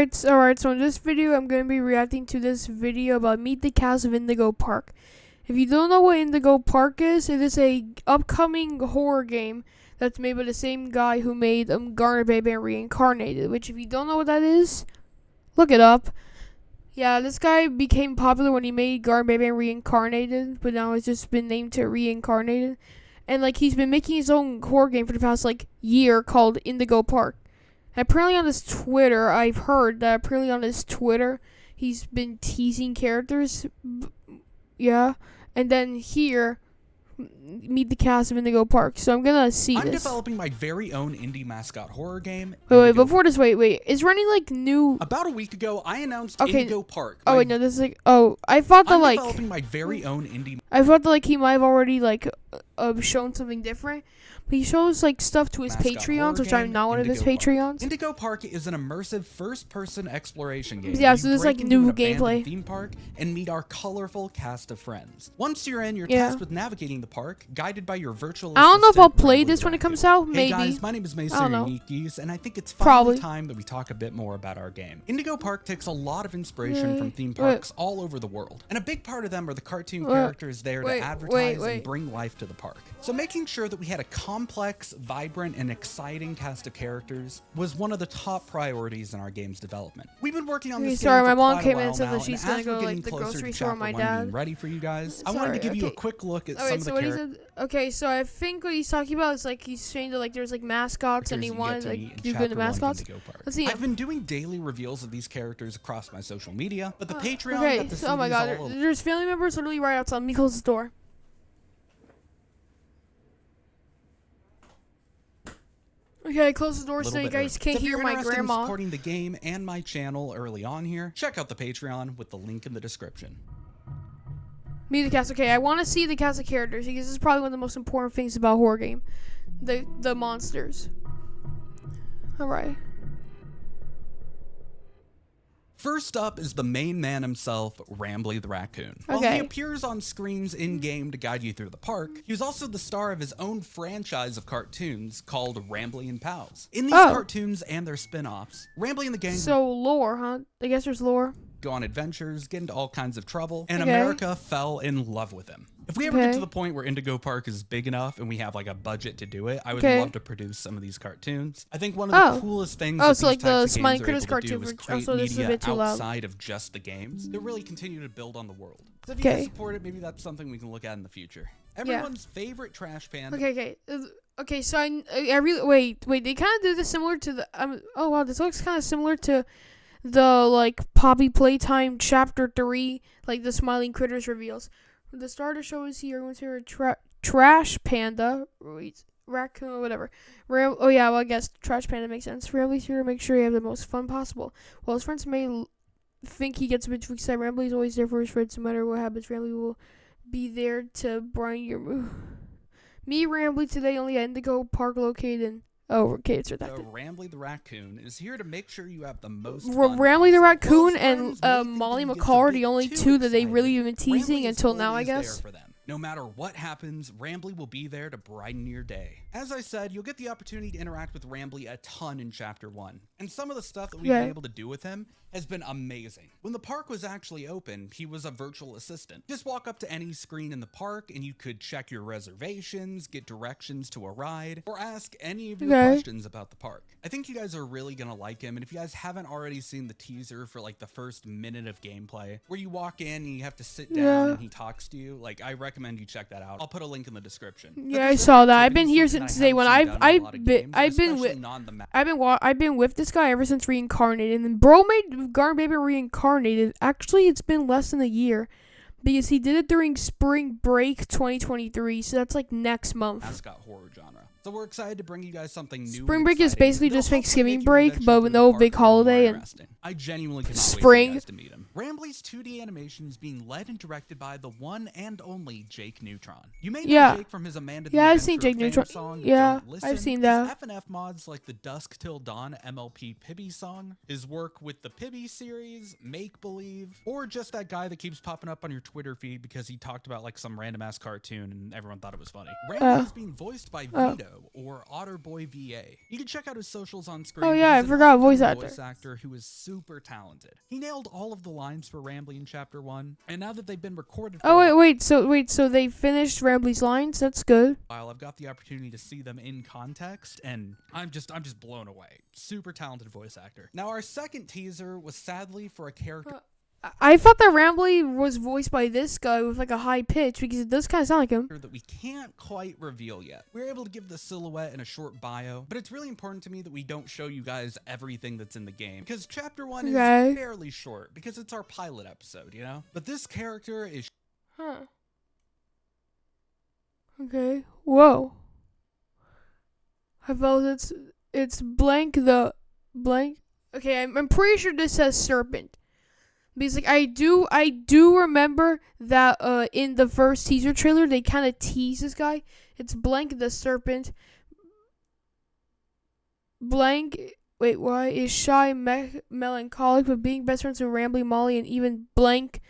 Alright, so in this video, I'm going to be reacting to this video about Meet the Cast of Indigo Park. If you don't know what Indigo Park is, it is a upcoming horror game that's made by the same guy who made Garner Baby and Reincarnated, which if you don't know what that is, look it up. Yeah, this guy became popular when he made Garner Baby and Reincarnated, but now it's just been named to Reincarnated. And he's been making his own horror game for the past year called Indigo Park. Apparently on his Twitter, I've heard that he's been teasing characters. Yeah. And then here, Meet the Cast of Indigo Park. So I'm gonna see this. I'm developing my very own indie mascot horror game. Wait, before this, wait. Is running new? About a week ago, I announced Indigo Park. Oh wait, no, this is I thought that I'm developing my very own indie. I thought that he might have already shown something different. But he shows stuff to his Patreons, which I'm not one of his Patreons. Indigo Park is an immersive first-person exploration game. Yeah, so there's new gameplay. Theme park and meet our colorful cast of friends. Once you're in, you're tasked with navigating the park, guided by your virtual. I don't know if I'll play this when it comes out. Maybe. Hey guys, my name is Mason Unikis, and I think it's finally time that we talk a bit more about our game. Indigo Park takes a lot of inspiration from theme parks all over the world, and a big part of them are the cartoon characters there to advertise and bring life to the park. So making sure that we had a complex, vibrant, and exciting cast of characters was one of the top priorities in our game's development. We've been working on this game for my mom quite came a in while and said now, that she's gonna go the grocery store with my dad. Ready for you guys? I wanted to give you a quick look at some of the characters. Okay, so I think what he's talking about is he's saying that there's mascots and he wanted to do the mascots. Let's see. I've been doing daily reveals of these characters across my social media, but the Patreon got the oh my god, there's family members literally right outside. Let me close the door. Okay, close the door so you guys can't hear my grandma. If you're interested in supporting the game and my channel early on here, check out the Patreon with the link in the description. Meet the cast. Okay, I want to see the cast of characters because this is probably one of the most important things about a horror game. The monsters. Alright. First up is the main man himself, Rambly the Raccoon. While he appears on screens in-game to guide you through the park, he was also the star of his own franchise of cartoons called Rambly and Pals. In these cartoons and their spin-offs, Rambly and the gang... So lore, huh? I guess there's lore. Go on adventures, get into all kinds of trouble, and America fell in love with him. If we ever get to the point where Indigo Park is big enough and we have a budget to do it, I would love to produce some of these cartoons. I think one of the coolest things that these types of games are able to do is create media outside of just the games to really continue to build on the world. So if you guys support it, maybe that's something we can look at in the future. Everyone's favorite trash pan. Okay, so I really wait. They kind of do this similar to the oh wow, this looks kind of similar to the Poppy Playtime Chapter 3, the Smiling Critters reveals. The star of the show is here. Everyone's here. Trash Panda, raccoon, or whatever. I guess Trash Panda makes sense. Rambly's here to make sure you have the most fun possible. While his friends may think he gets a bit too excited, Rambly's always there for his friends. No matter what happens, Rambly will be there to brighten your mood. Me, Rambly, today only at Indigo Park located in... Oh, okay, it's redacted. Rambly the Raccoon is here to make sure you have the most fun. Rambly the Raccoon and Molly McCall are the only two that they've really been teasing until now, I guess. No matter what happens, Rambly will be there to brighten your day. As I said, you'll get the opportunity to interact with Rambly a ton in Chapter 1. And some of the stuff that we've been able to do with him has been amazing. When the park was actually open, he was a virtual assistant. Just walk up to any screen in the park and you could check your reservations, get directions to a ride, or ask any of your questions about the park. I think you guys are really gonna like him, and if you guys haven't already seen the teaser for the first minute of gameplay, where you walk in and you have to sit down and he talks to you, I recommend you check that out. I'll put a link in the description. Yeah, I saw that. I've been here since day one. I've been with this guy ever since Reincarnated, and then bro made Garner Baby Reincarnated. Actually, it's been less than a year because he did it during Spring Break 2023, so that's next month. Mascot horror genre. So we're excited to bring you guys something new. Spring Break is basically just Thanksgiving break, but with no big holiday and I genuinely cannot wait for you guys to meet him. Rambley's 2D animation is being led and directed by the one and only Jake Neutron. You may know Yeah. Jake from his Amanda Yeah, the I've seen Adventurer Jake fame Neutron. song, Yeah, Don't Listen, I've seen his that. F&F mods like the Dusk Till Dawn MLP Pibby song, his work with the Pibby series, Make Believe, or just that guy that keeps popping up on your Twitter feed because he talked about like some random ass cartoon and everyone thought it was funny. Rambley is being voiced by Vito or Otterboy VA. You can check out his socials on screen. Oh yeah, I He's an forgot up-and-coming voice actor who is super talented. He nailed all of the lines for Rambley in Chapter 1, and now that they've been recorded for Oh wait, so they finished Rambley's lines? That's good. while, I've got the opportunity to see them in context, and I'm just blown away. Super talented voice actor. Now our second teaser was sadly for a character I thought that Rambley was voiced by this guy with like a high pitch because it does kind of sound like him. that we can't quite reveal yet. We're able to give the silhouette and a short bio, but it's really important to me that we don't show you guys everything that's in the game because Chapter 1 is fairly short because it's our pilot episode, you know? But this character is Okay. Whoa. I felt it's blank the blank. Okay, I'm pretty sure this says serpent. Because like I do remember that in the first teaser trailer they kind of tease this guy. It's blank the serpent. Blank. Wait, why is shy, melancholic, but being best friends with Rambley, Molly, and even blank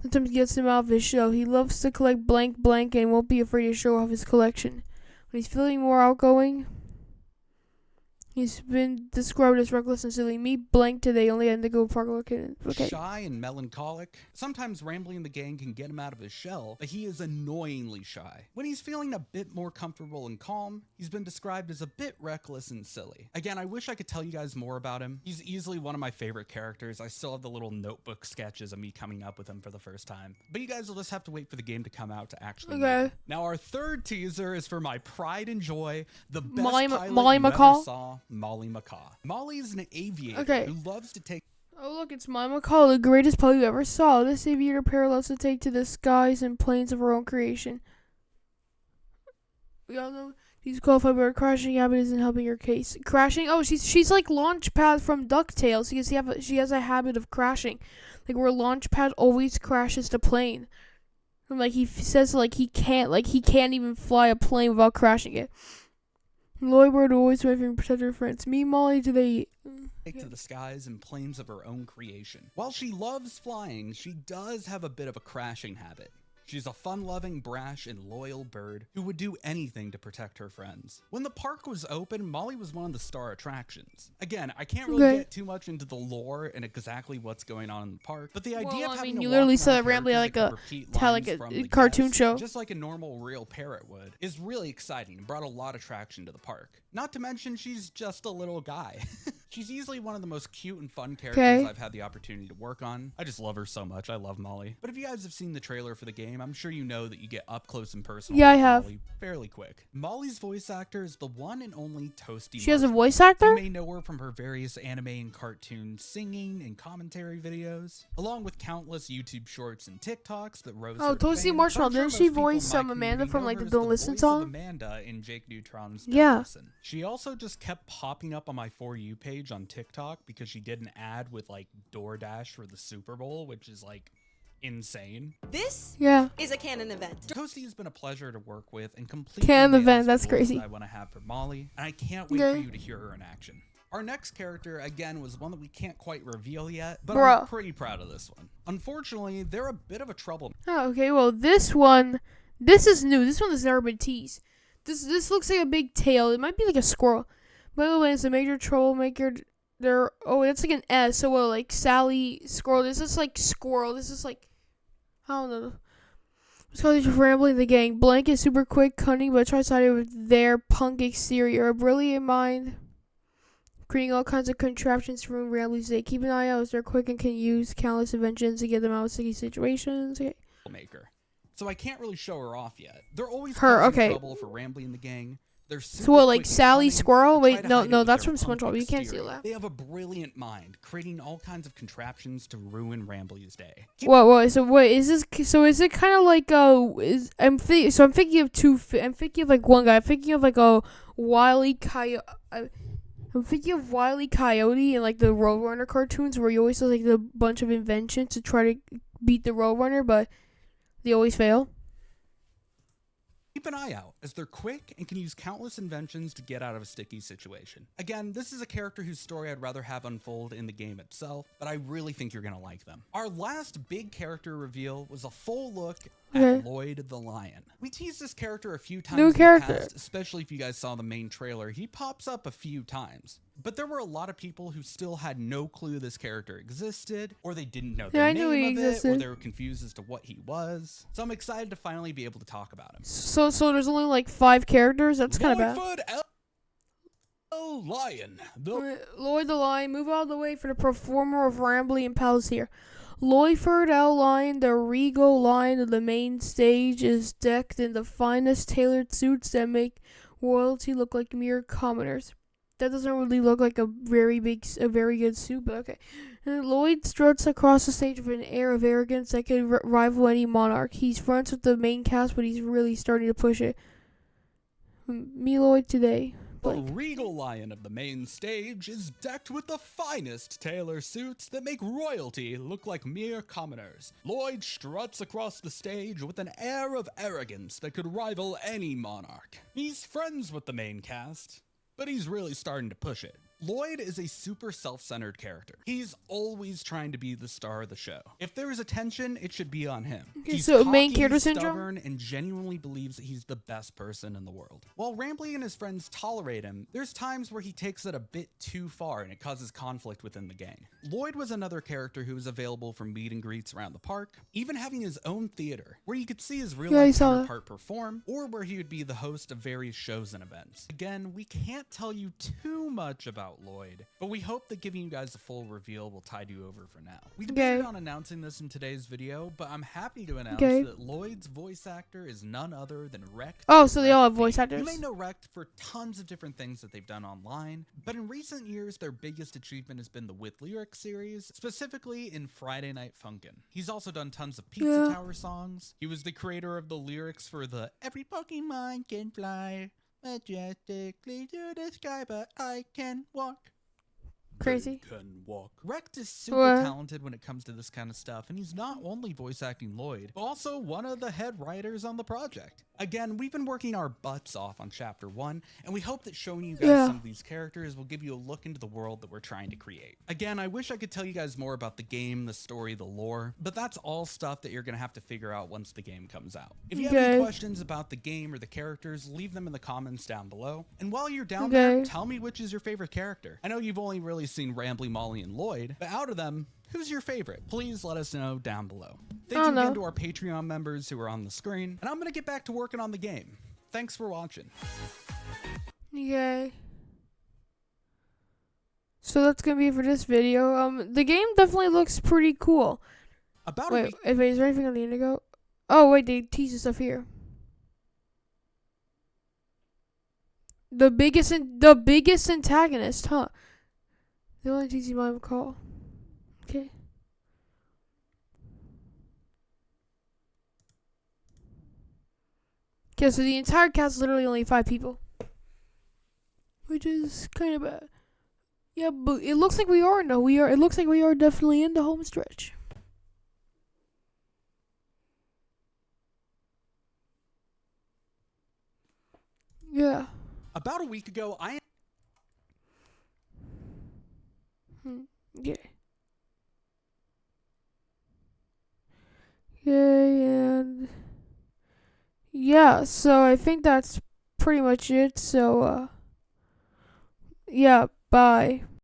sometimes gets him out of his shell. He loves to collect blank and won't be afraid to show off his collection. When he's feeling more outgoing, he's been described as reckless and silly. Meet blank today, only at Indigo Park located. Okay. Shy and melancholic. Sometimes Rambley and the gang can get him out of his shell, but he is annoyingly shy. When he's feeling a bit more comfortable and calm, he's been described as a bit reckless and silly. Again, I wish I could tell you guys more about him. He's easily one of my favorite characters. I still have the little notebook sketches of me coming up with him for the first time. But you guys will just have to wait for the game to come out to actually meet him. Now our third teaser is for my pride and joy, the best pilot you ever saw, Molly McCaw. Molly is an aviator who loves to take... Oh look, it's Molly McCaw, the greatest pilot you ever saw. This aviator pair loves to take to the skies and planes of her own creation. We all know she's qualified, but her crashing habit isn't helping her case. Crashing? Oh, she's like Launchpad from DuckTales because she has a habit of crashing. Like where Launchpad always crashes the plane. And like he says like he can't even fly a plane without crashing it. Lloyd would always wait for protect her friends. Me, Molly, today. To the skies and planes of her own creation. While she loves flying, she does have a bit of a crashing habit. She's a fun-loving, brash, and loyal bird who would do anything to protect her friends. When the park was open, Molly was one of the star attractions. Again, I can't really get too much into the lore and exactly what's going on in the park, but the idea of having you literally said Rambley like a cartoon show, just like a normal real parrot would, is really exciting and brought a lot of traction to the park. Not to mention she's just a little guy. She's easily one of the most cute and fun characters I've had the opportunity to work on. I just love her so much. I love Molly. But if you guys have seen the trailer for the game, I'm sure you know that you get up close and personal. Yeah, I have. Molly fairly quick. Molly's voice actor is the one and only Toasty. She has a voice actor? You may know her from her various anime and cartoon singing and commentary videos, along with countless YouTube shorts and TikToks that rose her to Toasty fame. Marshmallow. Didn't she voice Amanda from like the Don't Listen song? Amanda in Jake Neutron's Yeah. Listen. She also just kept popping up on my For You page on TikTok because she did an ad with like DoorDash for the Super Bowl, which is like insane. This is a canon event. Toasty has been a pleasure to work with and completely canon event. That's crazy. I want to have for Molly, and I can't wait for you to hear her in action. Our next character, again, was one that we can't quite reveal yet, but I'm pretty proud of this one. Unfortunately, they're a bit of a trouble. Oh, okay. Well, this is new. This one has never been teased. This looks like a big tail. It might be like a squirrel. By the way, it's a major troublemaker. That's like an S. So, like Sally, squirrel. This is like squirrel. This is like, I don't know. It's called Rambling the Gang. Blank is super quick, cunning, but try-sided with their punk exterior. A brilliant mind, creating all kinds of contraptions to ruin Rambley's day. Keep an eye out as they're quick and can use countless inventions to get them out of sticky situations. Okay. Maker. So I can't really show her off yet. They're always trouble for Rambley and the gang. They're so what, like Sally Squirrel? Wait, no, that's from SpongeBob. You can't steal that. They have a brilliant mind, creating all kinds of contraptions to ruin Rambley's day. What? So wait, is it kind of like I'm thinking of like one guy. I'm thinking of like a Wile E. Coyote. I'm thinking of Wile E. Coyote and like the Roadrunner cartoons where he always does like a bunch of inventions to try to beat the Roadrunner, but they always fail. Keep an eye out, as they're quick and can use countless inventions to get out of a sticky situation. Again, this is a character whose story I'd rather have unfold in the game itself, but I really think you're gonna like them. Our last big character reveal was a full look at Lloyd the Lion. We teased this character a few times in the past, especially if you guys saw the main trailer. He pops up a few times. But there were a lot of people who still had no clue this character existed, or they didn't know the name of it, or they were confused as to what he was. So I'm excited to finally be able to talk about him. So there's only like 5 characters? That's kind of bad. Lion. Lloyd the Lion, move out of the way for the performer of Rambly and Pals here. Lloyd L. Lion, the regal lion of the main stage, is decked in the finest tailored suits that make royalty look like mere commoners. That doesn't really look like a very good suit, but okay. And Lloyd struts across the stage with an air of arrogance that could rival any monarch. He's friends with the main cast, but he's really starting to push it. Me, Lloyd, today. The regal lion of the main stage is decked with the finest tailor suits that make royalty look like mere commoners. Lloyd struts across the stage with an air of arrogance that could rival any monarch. He's friends with the main cast, but he's really starting to push it. Lloyd is a super self-centered character. He's always trying to be the star of the show. If there is attention, it should be on him. He's so cocky, main character syndrome, stubborn, and genuinely believes that he's the best person in the world. While Rambly and his friends tolerate him, there's times where he takes it a bit too far and it causes conflict within the gang. Lloyd was another character who was available for meet and greets around the park, even having his own theater, where you could see his real-life counterpart perform, or where he would be the host of various shows and events. Again, we can't tell you too much about Lloyd, but we hope that giving you guys a full reveal will tide you over for now. We debated on announcing this in today's video, but I'm happy to announce that Lloyd's voice actor is none other than Rect. Oh, so they all have voice actors. You may know Rect for tons of different things that they've done online, but in recent years, their biggest achievement has been the With Lyrics series, specifically in Friday Night Funkin'. He's also done tons of Pizza Tower songs. He was the creator of the lyrics for the Every Pokemon Can Fly majestically to the sky, but I can walk. Crazy. Can walk. Rect is super talented when it comes to this kind of stuff, and he's not only voice acting Lloyd, but also one of the head writers on the project. Again, we've been working our butts off on Chapter 1, and we hope that showing you guys some of these characters will give you a look into the world that we're trying to create. Again, I wish I could tell you guys more about the game, the story, the lore, but that's all stuff that you're going to have to figure out once the game comes out. If you have any questions about the game or the characters, leave them in the comments down below. And while you're down there, tell me which is your favorite character. I know you've only really seen Rambly, Molly, and Lloyd, but out of them, who's your favorite? Please let us know down below. Thank you again to our Patreon members who are on the screen, and I'm going to get back to working on the game. Thanks for watching. Yay. So that's going to be it for this video. The game definitely looks pretty cool. Wait, is there anything on the indigo? Oh, wait, they tease the stuff here. The biggest antagonist, huh? The only tease you might recall. Okay. Okay, so the entire cast is literally only 5 people, which is kind of bad. Yeah, but it looks like we are. No, we are. It looks like we are definitely in the home stretch. Yeah. About a week ago, Yeah. And yeah, so I think that's pretty much it. So yeah, bye.